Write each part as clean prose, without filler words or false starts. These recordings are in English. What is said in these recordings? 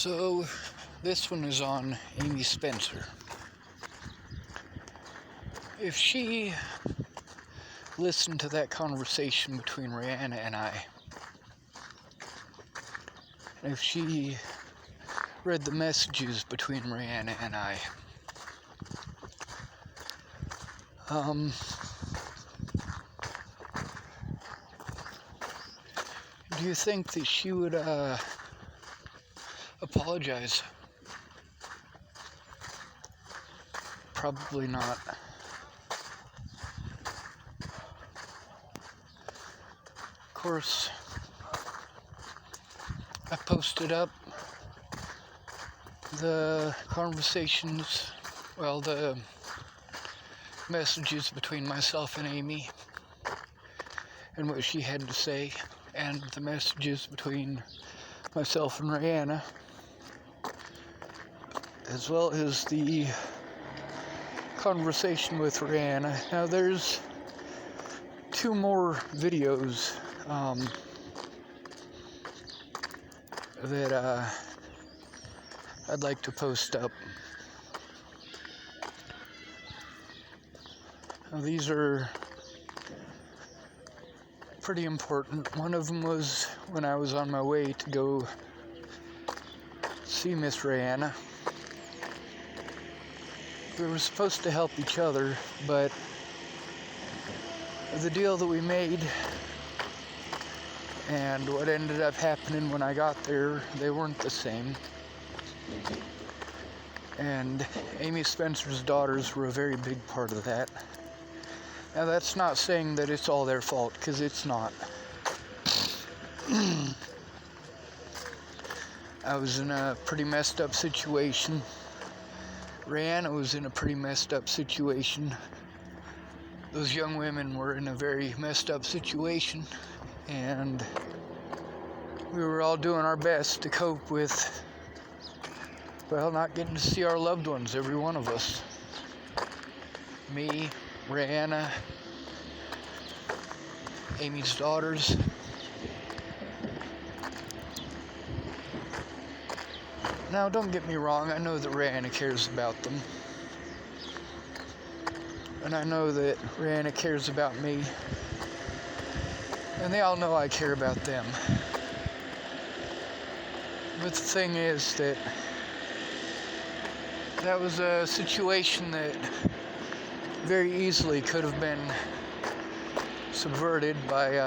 So, this one is on Amy Spencer. If she listened to that conversation between Rihanna and I, and if she read the messages between Rihanna and I, do you think that she would apologize? Probably not. Of course, I posted up the conversations, the messages between myself and Amy, and what she had to say, and the messages between myself and Rihanna, as well as the conversation with Rihanna. Now there's 2 more videos that I'd like to post up. Now, these are pretty important. One of them was when I was on my way to go see Miss Rihanna. We were supposed to help each other, but the deal that we made and what ended up happening when I got there, they weren't the same. And Amy Spencer's daughters were a very big part of that. Now, that's not saying that it's all their fault, because it's not. I was in a pretty messed up situation. Rihanna was in a pretty messed up situation. Those young women were in a very messed up situation, and we were all doing our best to cope with, not getting to see our loved ones, every one of us. Me, Rihanna, Amy's daughters. Now, don't get me wrong, I know that Rihanna cares about them. And I know that Rihanna cares about me. And they all know I care about them. But the thing is that was a situation that very easily could have been subverted by,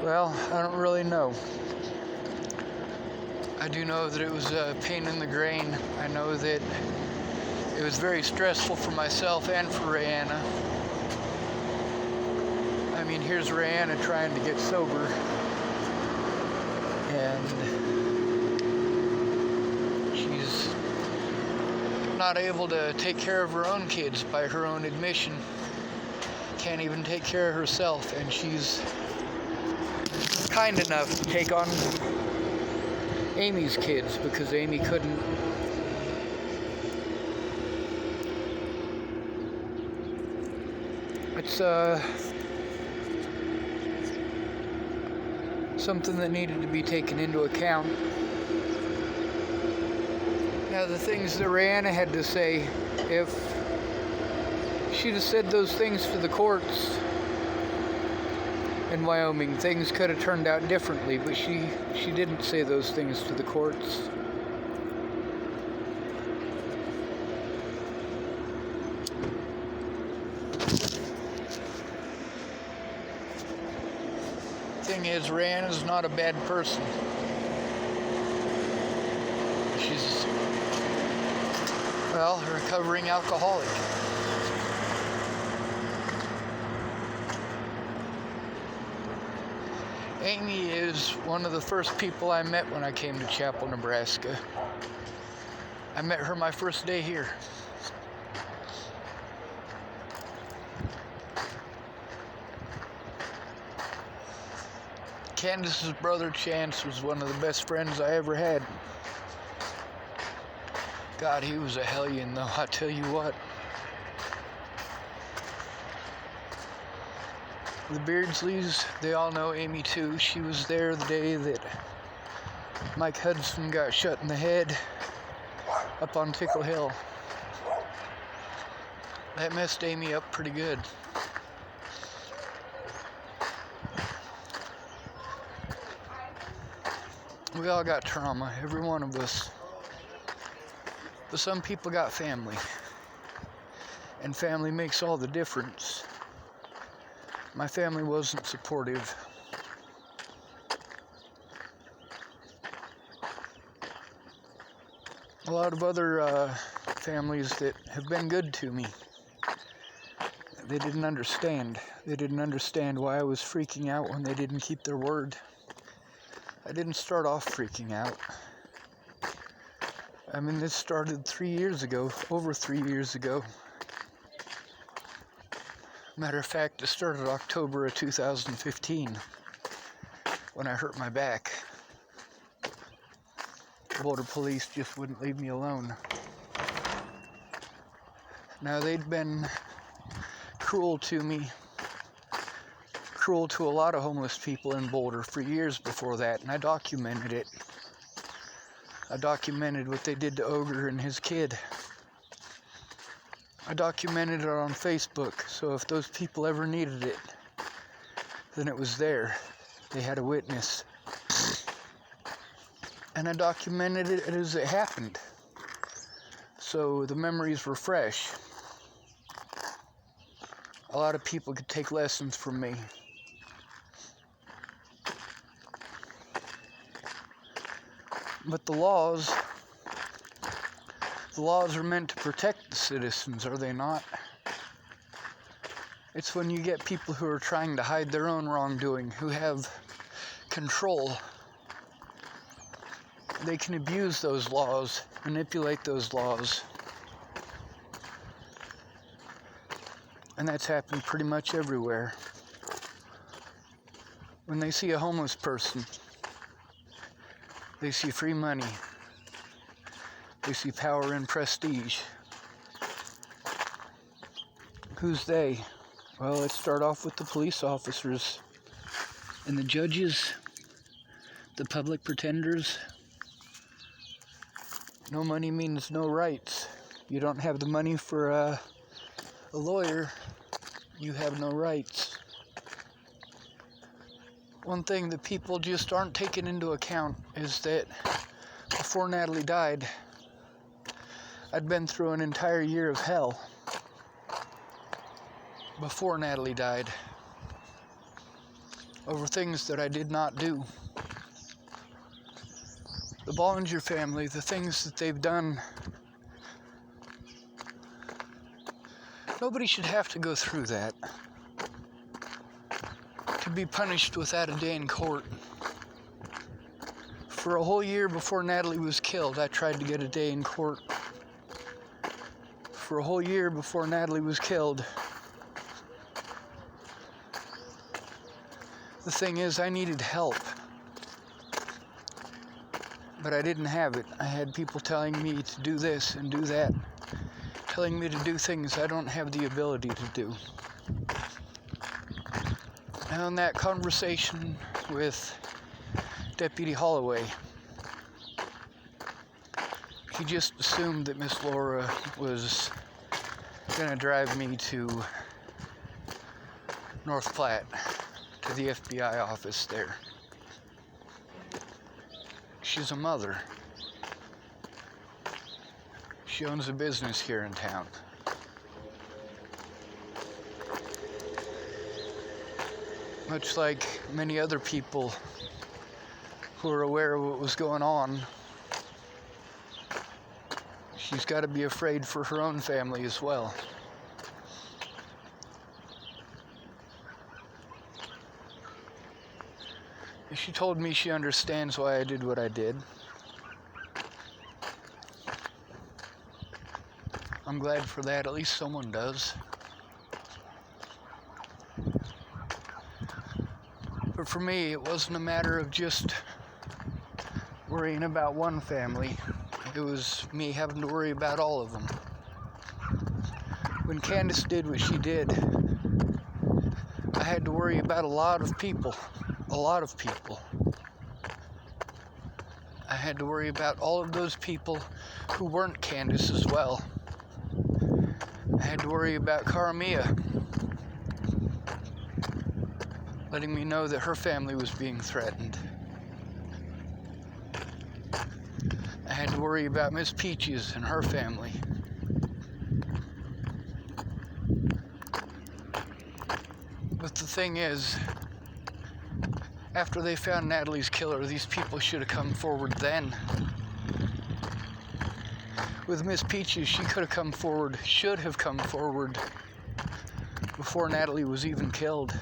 I don't really know. I do know that it was a pain in the grain. I know that it was very stressful for myself and for Rihanna. I mean, here's Rihanna trying to get sober, and she's not able to take care of her own kids by her own admission. Can't even take care of herself, and she's kind enough to take on Amy's kids because Amy couldn't. It's something that needed to be taken into account. Now, the things that Rihanna had to say, if she'd have said those things to the courts in Wyoming, things could have turned out differently, but she didn't say those things to the courts. Thing is, Rihanna's not a bad person. She's, a recovering alcoholic. Amy is one of the first people I met when I came to Chapel, Nebraska. I met her my first day here. Candace's brother Chance was one of the best friends I ever had. God, he was a hellion though, I tell you what. The Beardsleys, they all know Amy too. She was there the day that Mike Hudson got shot in the head up on Tickle Hill. That messed Amy up pretty good. We all got trauma, every one of us. But some people got family. And family makes all the difference. My family wasn't supportive. A lot of other families that have been good to me, they didn't understand. They didn't understand why I was freaking out when they didn't keep their word. I didn't start off freaking out. I mean, this started 3 years ago, over 3 years ago. Matter of fact, it started October of 2015 when I hurt my back. The Boulder police just wouldn't leave me alone. Now, they'd been cruel to me, cruel to a lot of homeless people in Boulder for years before that, and I documented it. I documented what they did to Ogre and his kid. I documented it on Facebook, so if those people ever needed it, then it was there. They had a witness. And I documented it as it happened. So the memories were fresh. A lot of people could take lessons from me. But the laws are meant to protect the citizens, are they not? It's when you get people who are trying to hide their own wrongdoing, who have control. They can abuse those laws, manipulate those laws. And that's happened pretty much everywhere. When they see a homeless person, they see free money. They see power and prestige. Who's they? Well, let's start off with the police officers and the judges, the public pretenders. No money means no rights. You don't have the money for a lawyer, you have no rights. One thing that people just aren't taking into account is that before Natalie died, I'd been through an entire year of hell. Before Natalie died, over things that I did not do. The Bollinger family, the things that they've done, nobody should have to go through that. To be punished without a day in court. For a whole year before Natalie was killed, I tried to get a day in court. For a whole year before Natalie was killed. The thing is, I needed help. But I didn't have it. I had people telling me to do this and do that. Telling me to do things I don't have the ability to do. And in that conversation with Deputy Holloway, he just assumed that Miss Lora was gonna drive me to North Platte, to the FBI office there. She's a mother. She owns a business here in town. Much like many other people who are aware of what was going on, she's got to be afraid for her own family as well. She told me she understands why I did what I did. I'm glad for that. At least someone does. But for me, it wasn't a matter of just worrying about one family. It was me having to worry about all of them. When Candace did what she did, I had to worry about a lot of people. I had to worry about all of those people who weren't Candace as well. I had to worry about Karamia, letting me know that her family was being threatened. I had to worry about Miss Peaches and her family. But the thing is, after they found Natalie's killer, these people should have come forward then. With Miss Peaches, she should have come forward before Natalie was even killed.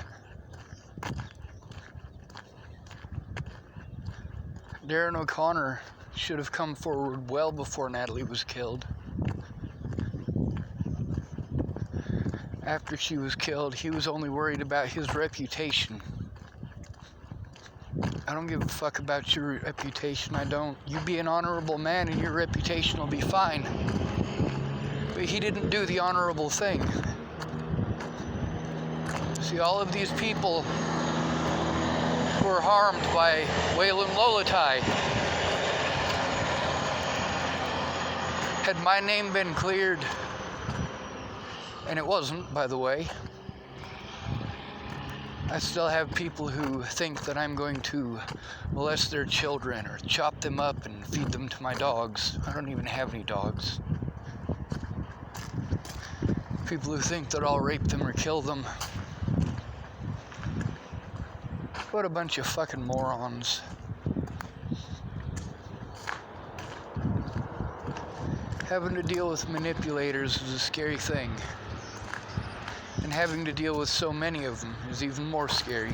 Darren O'Connor should have come forward well before Natalie was killed. After she was killed, he was only worried about his reputation. I don't give a fuck about your reputation, I don't. You be an honorable man and your reputation will be fine. But he didn't do the honorable thing. See, all of these people who were harmed by Whalen Lolatai, had my name been cleared, and it wasn't, by the way, I still have people who think that I'm going to molest their children or chop them up and feed them to my dogs. I don't even have any dogs. People who think that I'll rape them or kill them. What a bunch of fucking morons. Having to deal with manipulators is a scary thing. And having to deal with so many of them is even more scary.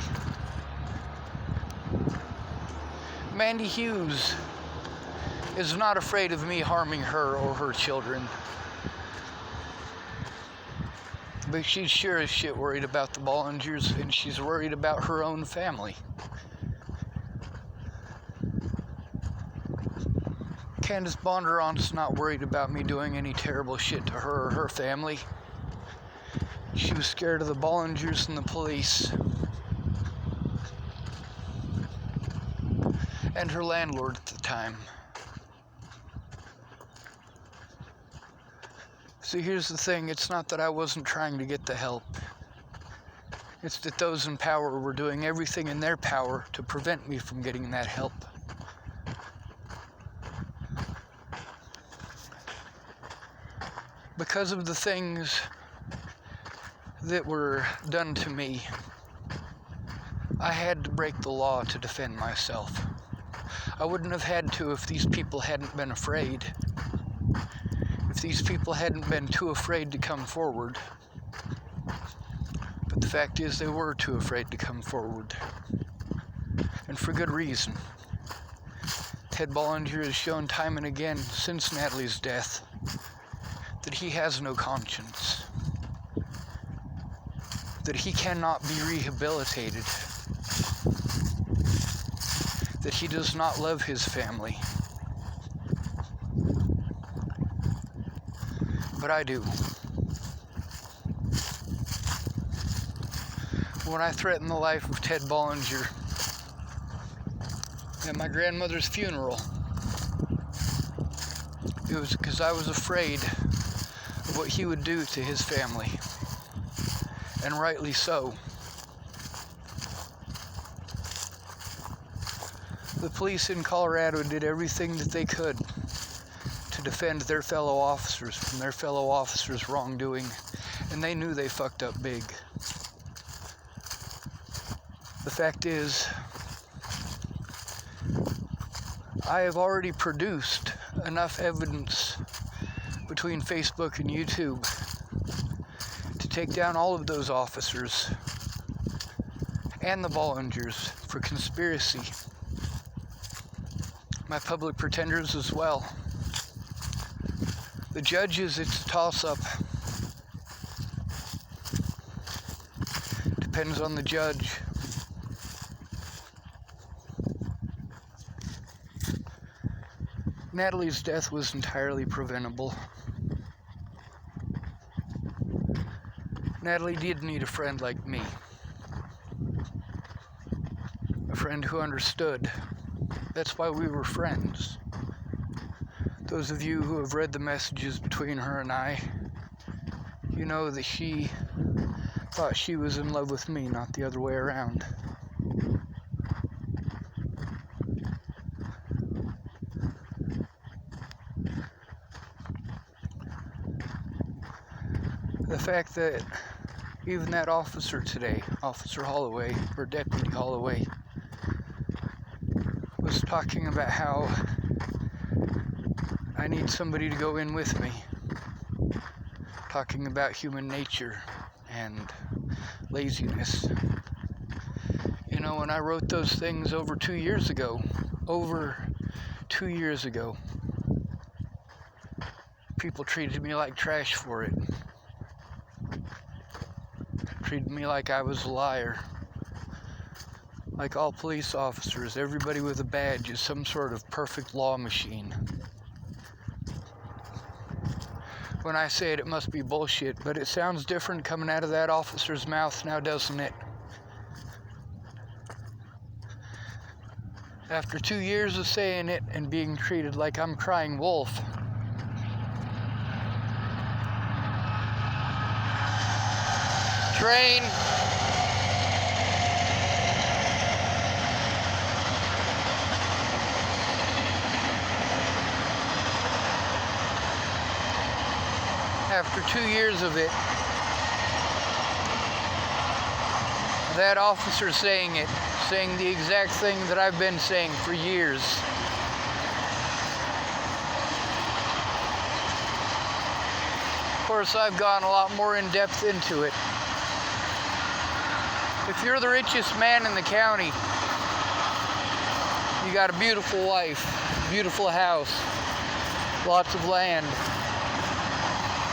Mandy Hughes is not afraid of me harming her or her children. But she's sure as shit worried about the Bollingers, and she's worried about her own family. Candace Bondurant's not worried about me doing any terrible shit to her or her family. She was scared of the Bollingers and the police. And her landlord at the time. See, here's the thing, it's not that I wasn't trying to get the help. It's that those in power were doing everything in their power to prevent me from getting that help. Because of the things that were done to me, I had to break the law to defend myself. I wouldn't have had to if these people hadn't been afraid. If these people hadn't been too afraid to come forward. But the fact is, they were too afraid to come forward. And for good reason. Ted Bollinger has shown time and again since Natalie's death that he has no conscience. That he cannot be rehabilitated. That he does not love his family. But I do. When I threatened the life of Ted Bollinger at my grandmother's funeral, it was because I was afraid of what he would do to his family. And rightly so. The police in Colorado did everything that they could to defend their fellow officers from their fellow officers' wrongdoing, and they knew they fucked up big. The fact is, I have already produced enough evidence between Facebook and YouTube to take down all of those officers and the Bollingers for conspiracy. My public pretenders as well. The judges, it's a toss-up. Depends on the judge. Natalie's death was entirely preventable. Natalie did need a friend like me. friend who understood. That's why we were friends. Those of you who have read the messages between her and I, you know that she thought she was in love with me, not the other way around. The fact that even that officer today, Officer Holloway, or Deputy Holloway, was talking about how I need somebody to go in with me, talking about human nature and laziness. You know, when I wrote those things over 2 years ago, people treated me like trash for it. Treated me like I was a liar. Like all police officers, everybody with a badge is some sort of perfect law machine. When I say it, it must be bullshit, but it sounds different coming out of that officer's mouth now, doesn't it? After 2 years of saying it and being treated like I'm crying wolf, train. After 2 years of it, that officer saying the exact thing that I've been saying for years. Of course, I've gone a lot more in depth into it. If you're the richest man in the county, you got a beautiful wife, beautiful house, lots of land.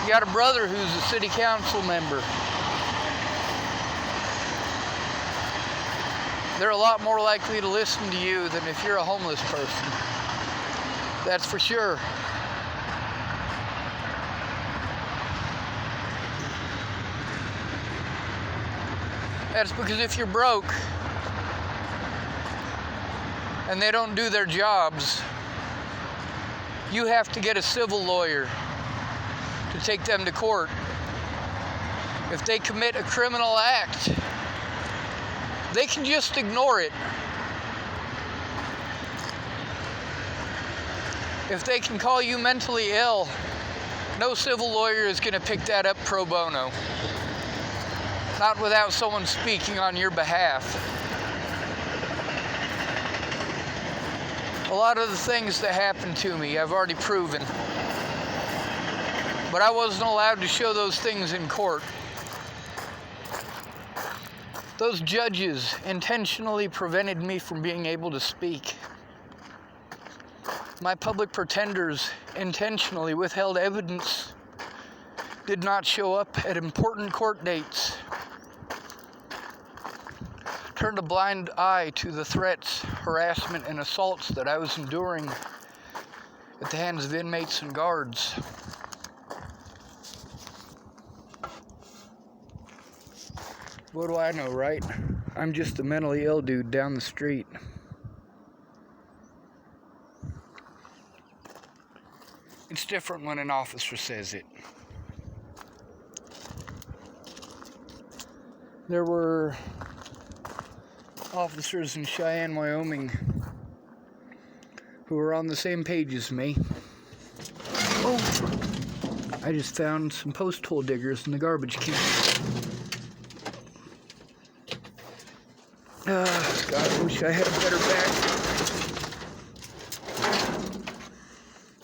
You got a brother who's a city council member. They're a lot more likely to listen to you than if you're a homeless person. That's for sure. That's because if you're broke and they don't do their jobs, you have to get a civil lawyer to take them to court. If they commit a criminal act, they can just ignore it. If they can call you mentally ill, no civil lawyer is going to pick that up pro bono. Not without someone speaking on your behalf. A lot of the things that happened to me, I've already proven. But I wasn't allowed to show those things in court. Those judges intentionally prevented me from being able to speak. My public pretenders intentionally withheld evidence, did not show up at important court dates, turned a blind eye to the threats, harassment, and assaults that I was enduring at the hands of inmates and guards. What do I know, right? I'm just a mentally ill dude down the street. It's different when an officer says it. There were officers in Cheyenne, Wyoming who were on the same page as me. Oh! I just found some posthole diggers in the garbage can. God, I wish I had a better back.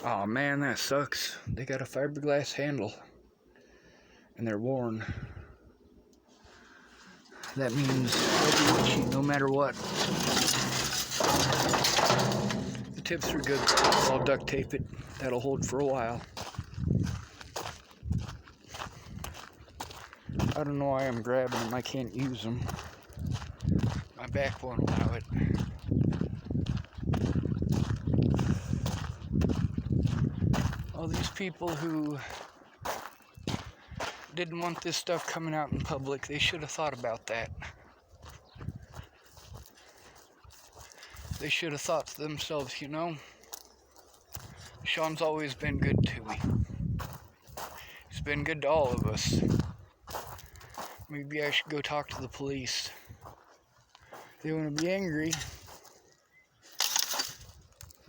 Oh man, that sucks. They got a fiberglass handle and they're worn. That means they'll be itchy no matter what. The tips are good. I'll duct tape it. That'll hold for a while. I don't know why I'm grabbing them. I can't use them. My back won't allow it. All these people who didn't want this stuff coming out in public, they should have thought about that. They should have thought to themselves, Sean's always been good to me. He's been good to all of us. Maybe I should go talk to the police. They want to be angry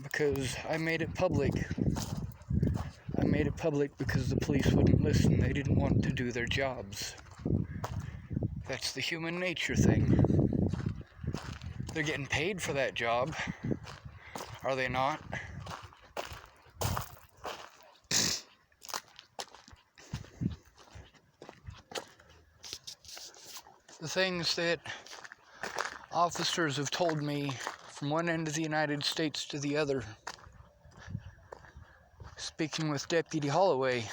because I made it public. I made it public because the police wouldn't listen. They didn't want to do their jobs. That's the human nature thing. They're getting paid for that job. Are they not? The things that officers have told me from one end of the United States to the other. Speaking with Deputy Holloway,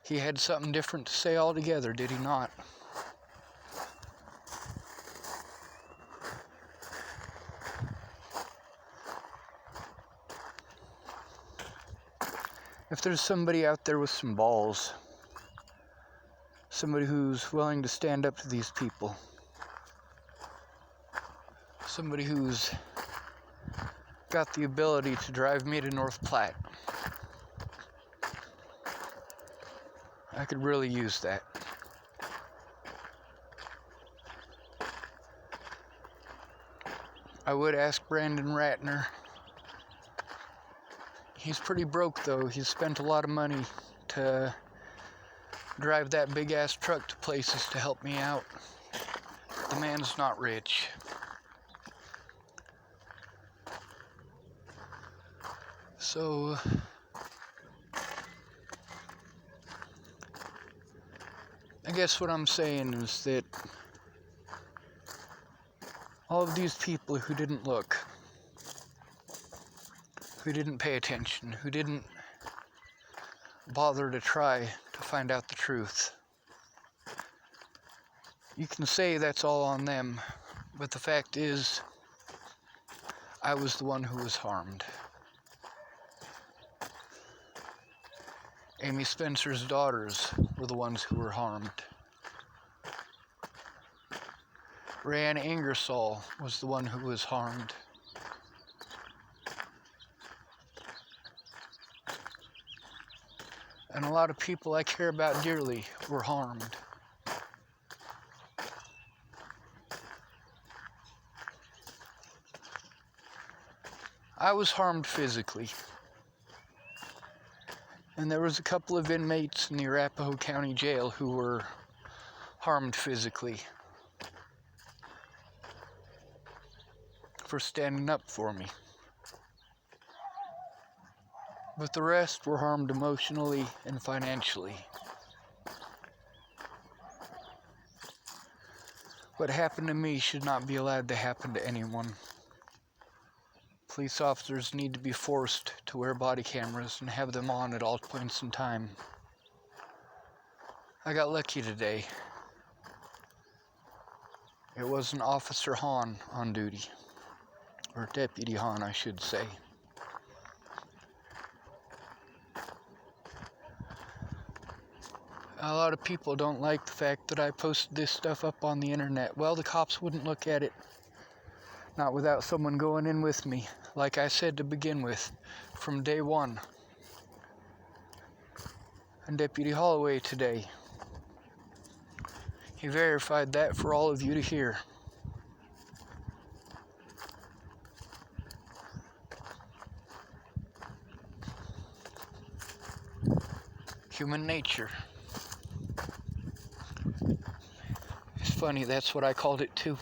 he had something different to say altogether, did he not? If there's somebody out there with some balls, somebody who's willing to stand up to these people, somebody who's got the ability to drive me to North Platte, I could really use that. I would ask Brandon Ratner. He's pretty broke though. He's spent a lot of money to drive that big ass truck to places to help me out. The man's not rich. So I guess what I'm saying is that all of these people who didn't look, who didn't pay attention, who didn't bother to try to find out the truth, you can say that's all on them, but the fact is, I was the one who was harmed. Amy Spencer's daughters were the ones who were harmed. Rayanne Ingersoll was the one who was harmed. And a lot of people I care about dearly were harmed. I was harmed physically. And there was a couple of inmates in the Arapahoe County Jail who were harmed physically for standing up for me. But the rest were harmed emotionally and financially. What happened to me should not be allowed to happen to anyone. Police officers need to be forced to wear body cameras and have them on at all points in time. I got lucky today. It wasn't Officer Hahn on duty, or Deputy Hahn, I should say. A lot of people don't like the fact that I posted this stuff up on the internet. Well, the cops wouldn't look at it. Not without someone going in with me, like I said to begin with, from day one. And Deputy Holloway today, he verified that for all of you to hear. Human nature. It's funny, that's what I called it too.